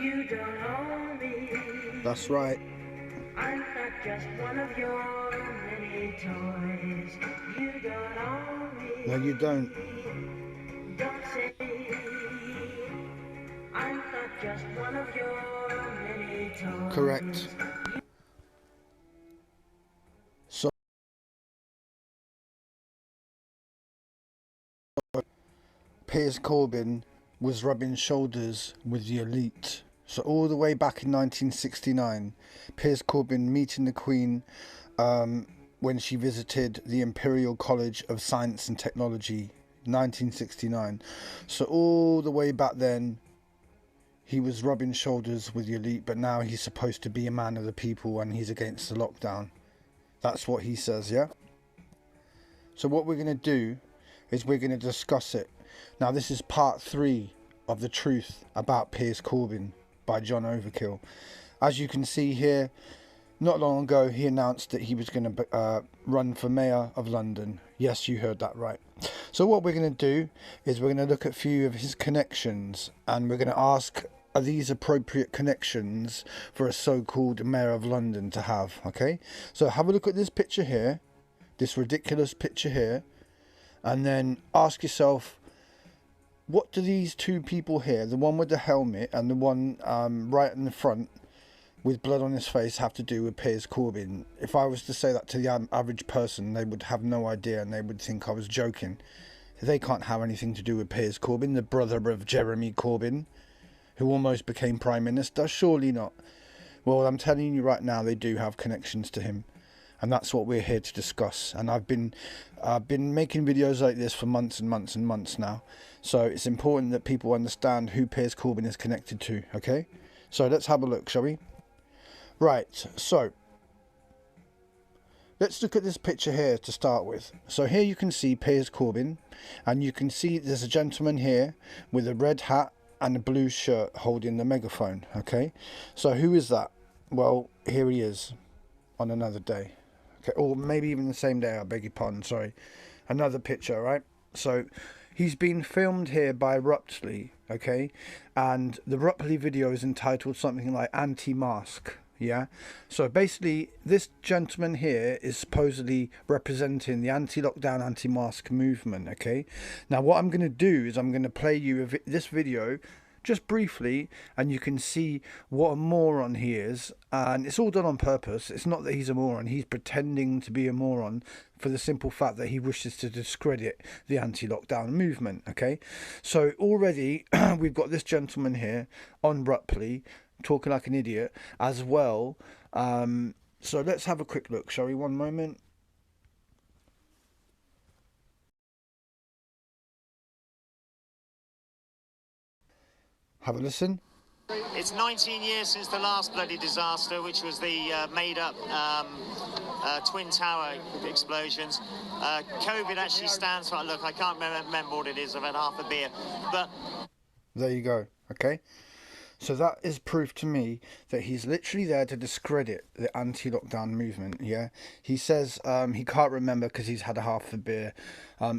You don't own me. That's right. I'm not just one of your many toys. You don't own me. No, you don't. Don't say I'm not just one of your many toys. Correct. So Piers Corbyn was rubbing shoulders with the elite. So all the way back in 1969, Piers Corbyn meeting the Queen when she visited the Imperial College of Science and Technology, 1969. So all the way back then, he was rubbing shoulders with the elite, but now he's supposed to be a man of the people and he's against the lockdown. That's what he says, yeah? So what we're going to do is we're going to discuss it. Now this is part 3 of The Truth About Piers Corbyns by John Overkill. As you can see here, not long ago he announced that he was going to run for Mayor of London. Yes, you heard that right. So what we're going to do is we're going to look at a few of his connections and we're going to ask, are these appropriate connections for a so-called Mayor of London to have? Okay, so have a look at this picture here, this ridiculous picture here, and then ask yourself, what do these two people here, the one with the helmet and the one right in the front with blood on his face, have to do with Piers Corbyn? If I was to say that to the average person, they would have no idea and they would think I was joking. They can't have anything to do with Piers Corbyn, the brother of Jeremy Corbyn, who almost became Prime Minister. Surely not. Well, I'm telling you right now, they do have connections to him. And that's what we're here to discuss. And I've been making videos like this for months and months and months now. So it's important that people understand who Piers Corbyn is connected to, okay? So let's have a look, shall we? Right, so let's look at this picture here to start with. So here you can see Piers Corbyn, and you can see there's a gentleman here with a red hat and a blue shirt holding the megaphone, okay? So who is that? Well, here he is on another day. Okay, or maybe even the same day, I beg your pardon, sorry. Another picture, right? So he's been filmed here by Rupley, okay? And the Rupley video is entitled something like Anti-Mask, yeah? So basically, this gentleman here is supposedly representing the anti-lockdown, anti-mask movement, okay? Now, what I'm going to do is I'm going to play you this video just briefly, and you can see what a moron he is. And it's all done on purpose. It's not that he's a moron. He's pretending to be a moron for the simple fact that he wishes to discredit the anti-lockdown movement, okay? So already we've got this gentleman here on Rupley talking like an idiot as well. So let's have a quick look, shall we? One moment. Have a listen. It's 19 years since the last bloody disaster, which was the made-up Twin Tower explosions. COVID actually stands for, look, I can't remember what it is, I've had half a beer, but... There you go, okay? So that is proof to me that he's literally there to discredit the anti-lockdown movement, yeah? He says he can't remember because he's had a half a beer.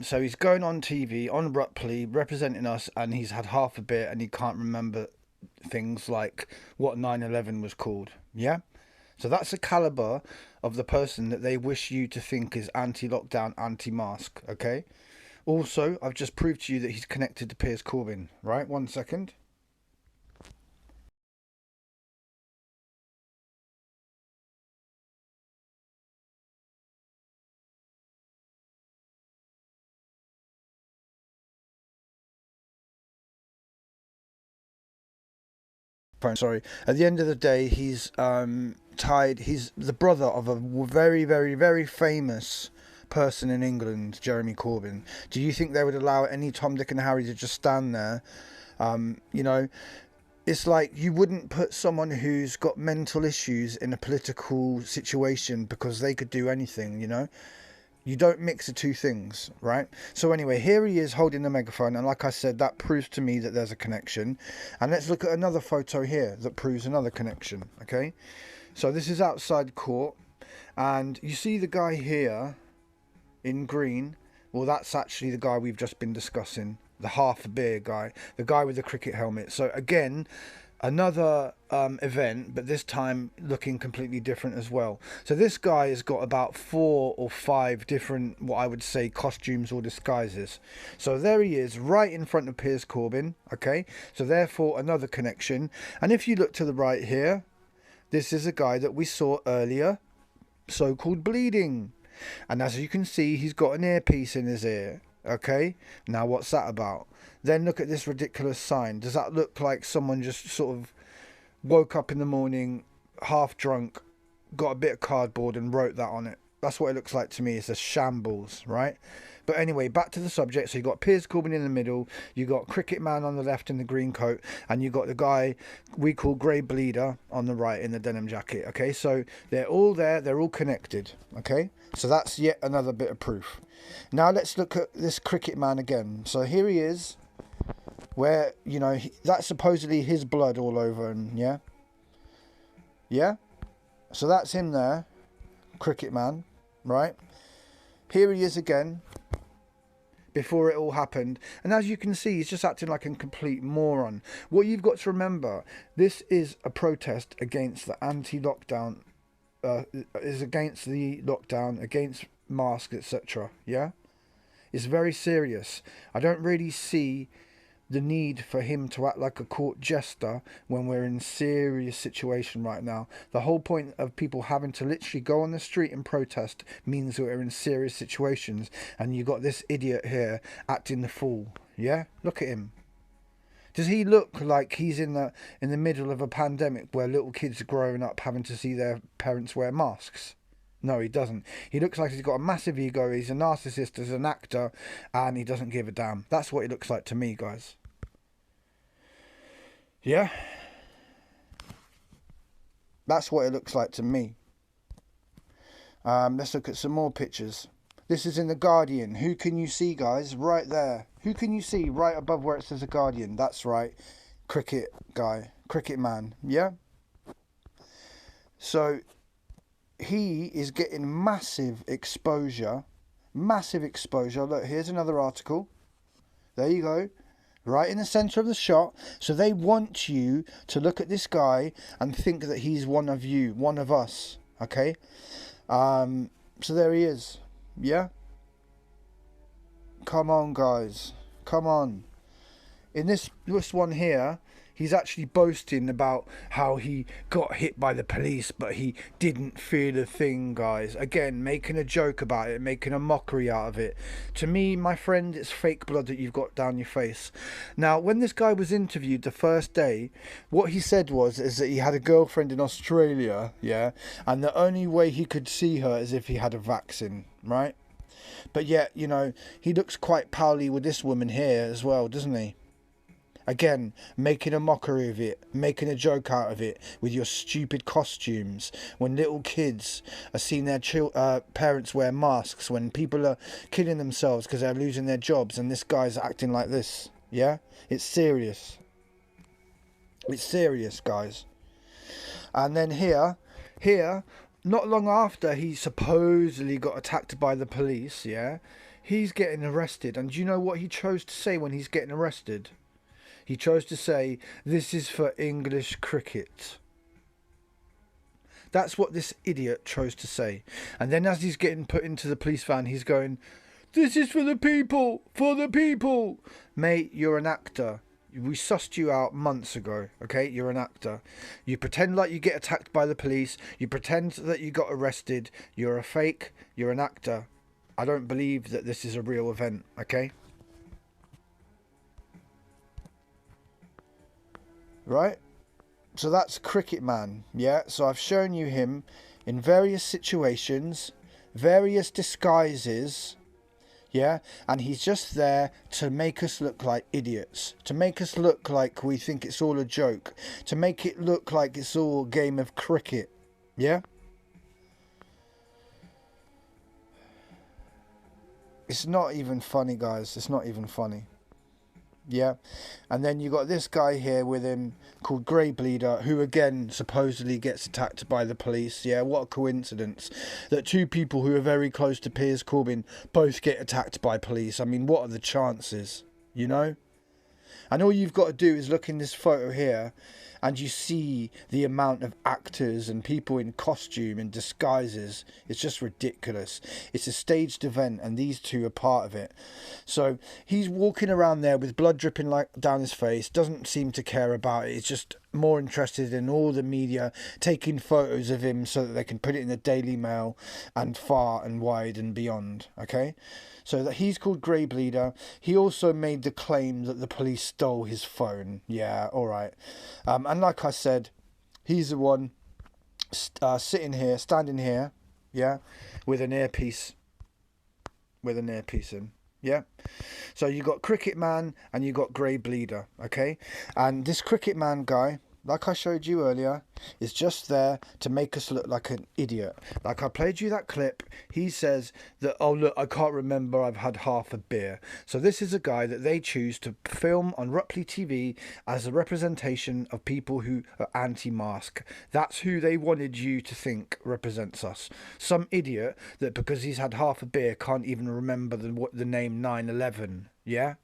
So he's going on TV, on Rupley, representing us, and he's had half a beer and he can't remember things like what 9/11 was called, yeah? So that's the caliber of the person that they wish you to think is anti-lockdown, anti-mask, okay? Also, I've just proved to you that he's connected to Piers Corbyns, right? 1 second. Sorry. At the end of the day, he's tied. He's the brother of a very, very, very famous person in England, Jeremy Corbyn. Do you think they would allow any Tom, Dick, and Harry to just stand there? You know, it's like you wouldn't put someone who's got mental issues in a political situation because they could do anything. You know. You don't mix the two things, right? So anyway, here he is holding the megaphone, and like I said, that proves to me that there's a connection. And let's look at another photo here that proves another connection, okay? So this is outside court, and you see the guy here in green. Well, that's actually the guy we've just been discussing, the half a beer guy, the guy with the cricket helmet. So again, another event, but this time looking completely different as well. So this guy has got about 4 or 5 different, what I would say, costumes or disguises. So there he is, right in front of Piers Corbyn. Okay, so therefore another connection. And if you look to the right here, this is a guy that we saw earlier, so-called bleeding. And as you can see, he's got an earpiece in his ear. Okay, now what's that about? Then look at this ridiculous sign. Does that look like someone just sort of woke up in the morning, half drunk, got a bit of cardboard and wrote that on it? That's what it looks like to me. It's a shambles, right? But anyway, back to the subject. So you got Piers Corbyns in the middle, you got Cricket Man on the left in the green coat, and you got the guy we call Grey Bleeder on the right in the denim jacket. Okay, so they're all there, they're all connected. Okay, so that's yet another bit of proof. Now let's look at this Cricket Man again. So here he is, where, you know, that's supposedly his blood all over him. Yeah, so that's him there, Cricket Man, right? Here he is again, before it all happened, and as you can see, he's just acting like a complete moron. What you've got to remember, this is a protest against the anti-lockdown, is against the lockdown, against masks, etc. Yeah, it's very serious. I don't really see the need for him to act like a court jester when we're in serious situation right now. The whole point of people having to literally go on the street and protest means that we're in serious situations, and you got this idiot here acting the fool. Yeah, look at him. Does he look like he's in the middle of a pandemic where little kids are growing up having to see their parents wear masks? No, he doesn't. He looks like he's got a massive ego, he's a narcissist as an actor, and he doesn't give a damn. That's what he looks like to me, guys. Yeah? That's what it looks like to me. Let's look at some more pictures. This is in The Guardian. Who can you see, guys? Right there. Who can you see right above where it says The Guardian? That's right. Cricket guy. Cricket Man. Yeah? So he is getting massive exposure. Massive exposure. Look, here's another article. There you go. Right in the centre of the shot. So they want you to look at this guy and think that he's one of you, one of us. Okay? So there he is. Yeah? Come on, guys. Come on. In this one here, he's actually boasting about how he got hit by the police, but he didn't feel a thing, guys. Again, making a joke about it, making a mockery out of it. To me, my friend, it's fake blood that you've got down your face. Now, when this guy was interviewed the first day, what he said is that he had a girlfriend in Australia, yeah, and the only way he could see her is if he had a vaccine, right? But yet, you know, he looks quite pally with this woman here as well, doesn't he? Again, making a mockery of it, making a joke out of it with your stupid costumes. When little kids are seeing their parents wear masks, when people are killing themselves because they're losing their jobs, and this guy's acting like this. Yeah? It's serious. It's serious, guys. And then here, not long after he supposedly got attacked by the police, yeah, he's getting arrested. And do you know what he chose to say when he's getting arrested? He chose to say, "This is for English cricket." That's what this idiot chose to say. And then as he's getting put into the police van, he's going, "This is for the people, for the people." Mate, you're an actor. We sussed you out months ago, okay? You're an actor. You pretend like you get attacked by the police. You pretend that you got arrested. You're a fake. You're an actor. I don't believe that this is a real event, okay? Right? So that's Cricket Man, yeah? So I've shown you him in various situations, various disguises, yeah? And he's just there to make us look like idiots, to make us look like we think it's all a joke, to make it look like it's all a game of cricket, yeah? It's not even funny, guys. It's not even funny. Yeah, and then you got this guy here with him called Grey Bleeder, who again supposedly gets attacked by the police. Yeah, what a coincidence that two people who are very close to Piers Corbyns both get attacked by police. I mean, what are the chances, you know? And all you've got to do is look in this photo here and you see the amount of actors and people in costume and disguises. It's just ridiculous. It's a staged event, and these two are part of it. So he's walking around there with blood dripping like down his face, doesn't seem to care about it. It's just more interested in all the media taking photos of him so that they can put it in the Daily Mail and far and wide and beyond. Okay, so that he's called Grey Bleeder. He also made the claim that the police stole his phone. Yeah, all right. And like I said, he's the one standing here, yeah, with an earpiece in. Yeah, so you got Cricket Man and you got Grey Bleeder, okay? And this Cricket Man guy, like I showed you earlier, is just there to make us look like an idiot. Like I played you that clip, he says that, oh look, I can't remember, I've had half a beer. So this is a guy that they choose to film on Rupley TV as a representation of people who are anti-mask. That's who they wanted you to think represents us. Some idiot that because he's had half a beer can't even remember the name 9/11, yeah?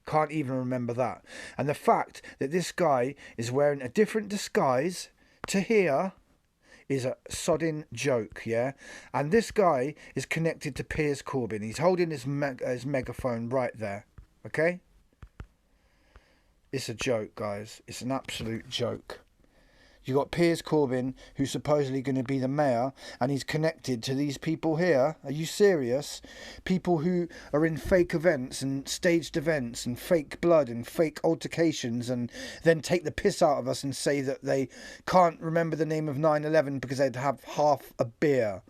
Can't even remember that. And the fact that this guy is wearing a different disguise to here is a sodding joke, yeah? And this guy is connected to Piers Corbyns. He's holding his megaphone right there, okay? It's a joke, guys. It's an absolute joke. You got Piers Corbyns, who's supposedly going to be the mayor, and he's connected to these people here. Are you serious? People who are in fake events and staged events and fake blood and fake altercations, and then take the piss out of us and say that they can't remember the name of 9/11 because they'd have half a beer.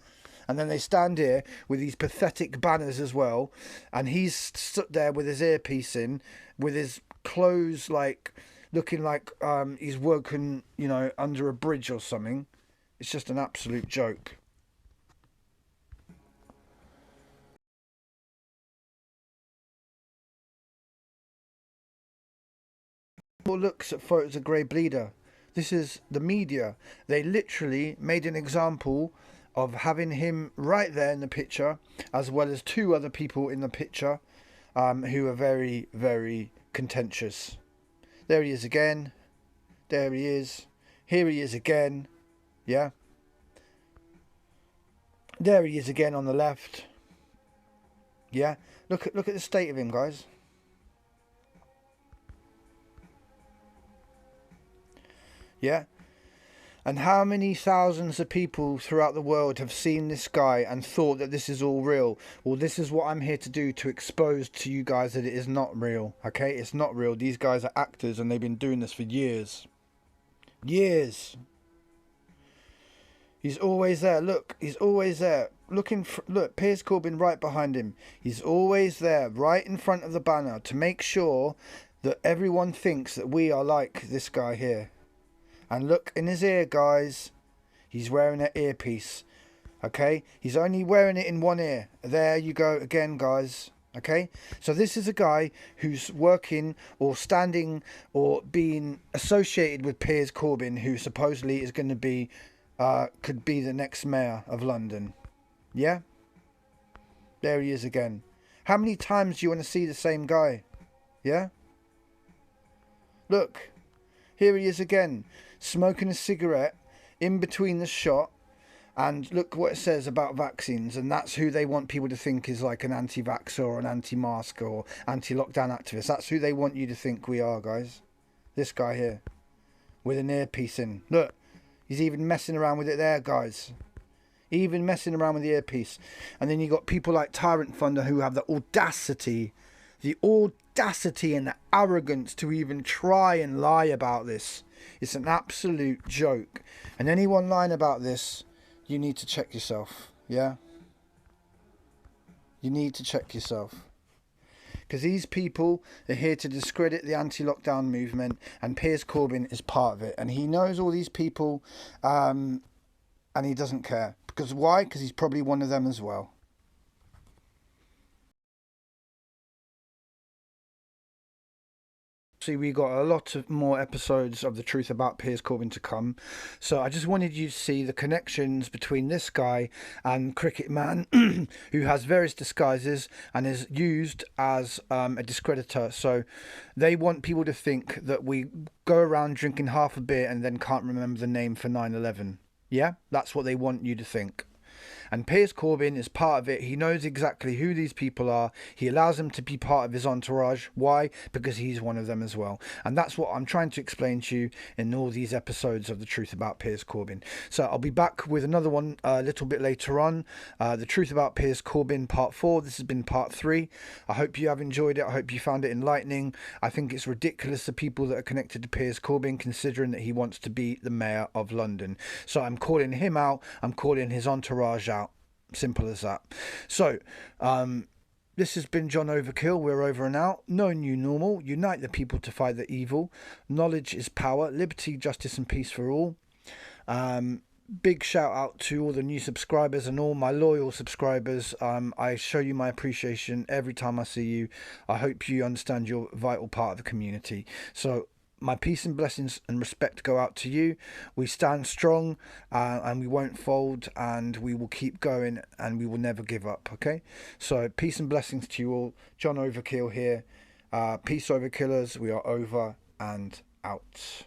And then they stand here with these pathetic banners as well, and he's stood there with his earpiece in, with his clothes like looking like he's woken, you know, under a bridge or something. It's just an absolute joke. People looks at photos of Grey Bleeder. This is the media. They literally made an example of having him right there in the picture, as well as two other people in the picture who are very, very contentious. There he is again. There he is. Here he is again. Yeah. There he is again on the left. Yeah. Look at the state of him, guys. Yeah. And how many thousands of people throughout the world have seen this guy and thought that this is all real? Well, this is what I'm here to do, to expose to you guys that it is not real. Okay, it's not real. These guys are actors and they've been doing this for years. Years. He's always there. Look, he's always there. Look, Piers Corbyns right behind him. He's always there, right in front of the banner, to make sure that everyone thinks that we are like this guy here. And look in his ear, guys. He's wearing an earpiece. Okay? He's only wearing it in one ear. There you go again, guys. Okay? So this is a guy who's working or standing or being associated with Piers Corbyns, who supposedly is going to be, could be the next mayor of London. Yeah? There he is again. How many times do you want to see the same guy? Yeah? Look. Here he is again, smoking a cigarette in between the shot. And look what it says about vaccines. And that's who they want people to think is like an anti-vaxxer or an anti-masker or anti-lockdown activist. That's who they want you to think we are, guys. This guy here, with an earpiece in. Look, he's even messing around with it there, guys. Even messing around with the earpiece. And then you got people like Tyrant Thunder who have the audacity and the arrogance to even try and lie about this. It's an absolute joke. And anyone lying about this, you need to check yourself. Yeah? You need to check yourself. Because these people are here to discredit the anti-lockdown movement, and Piers Corbyns is part of it. And he knows all these people, and he doesn't care. Because why? Because he's probably one of them as well. See, we got a lot of more episodes of The Truth About Piers Corbyn to come. So I just wanted you to see the connections between this guy and Cricket Man, who has various disguises and is used as a discreditor. So they want people to think that we go around drinking half a beer and then can't remember the name for 9/11. Yeah, that's what they want you to think. And Piers Corbyn is part of it. He knows exactly who these people are. He allows them to be part of his entourage. Why? Because he's one of them as well. And that's what I'm trying to explain to you in all these episodes of The Truth About Piers Corbyn. So I'll be back with another one a little bit later on. The Truth About Piers Corbyn Part 4. This has been Part 3. I hope you have enjoyed it. I hope you found it enlightening. I think it's ridiculous the people that are connected to Piers Corbyn, considering that he wants to be the Mayor of London. So I'm calling him out. I'm calling his entourage out. Simple as that. So, this has been John Overkill. We're over and out. No new normal. Unite the people to fight the evil. Knowledge is power. Liberty, justice and peace for all. Big shout out to all the new subscribers and all my loyal subscribers. I show you my appreciation every time I see you. I hope you understand you're a vital part of the community. So, my peace and blessings and respect go out to you. We stand strong and we won't fold, and we will keep going and we will never give up, okay? So peace and blessings to you all. John Overkill here. Peace Overkillers. We are over and out.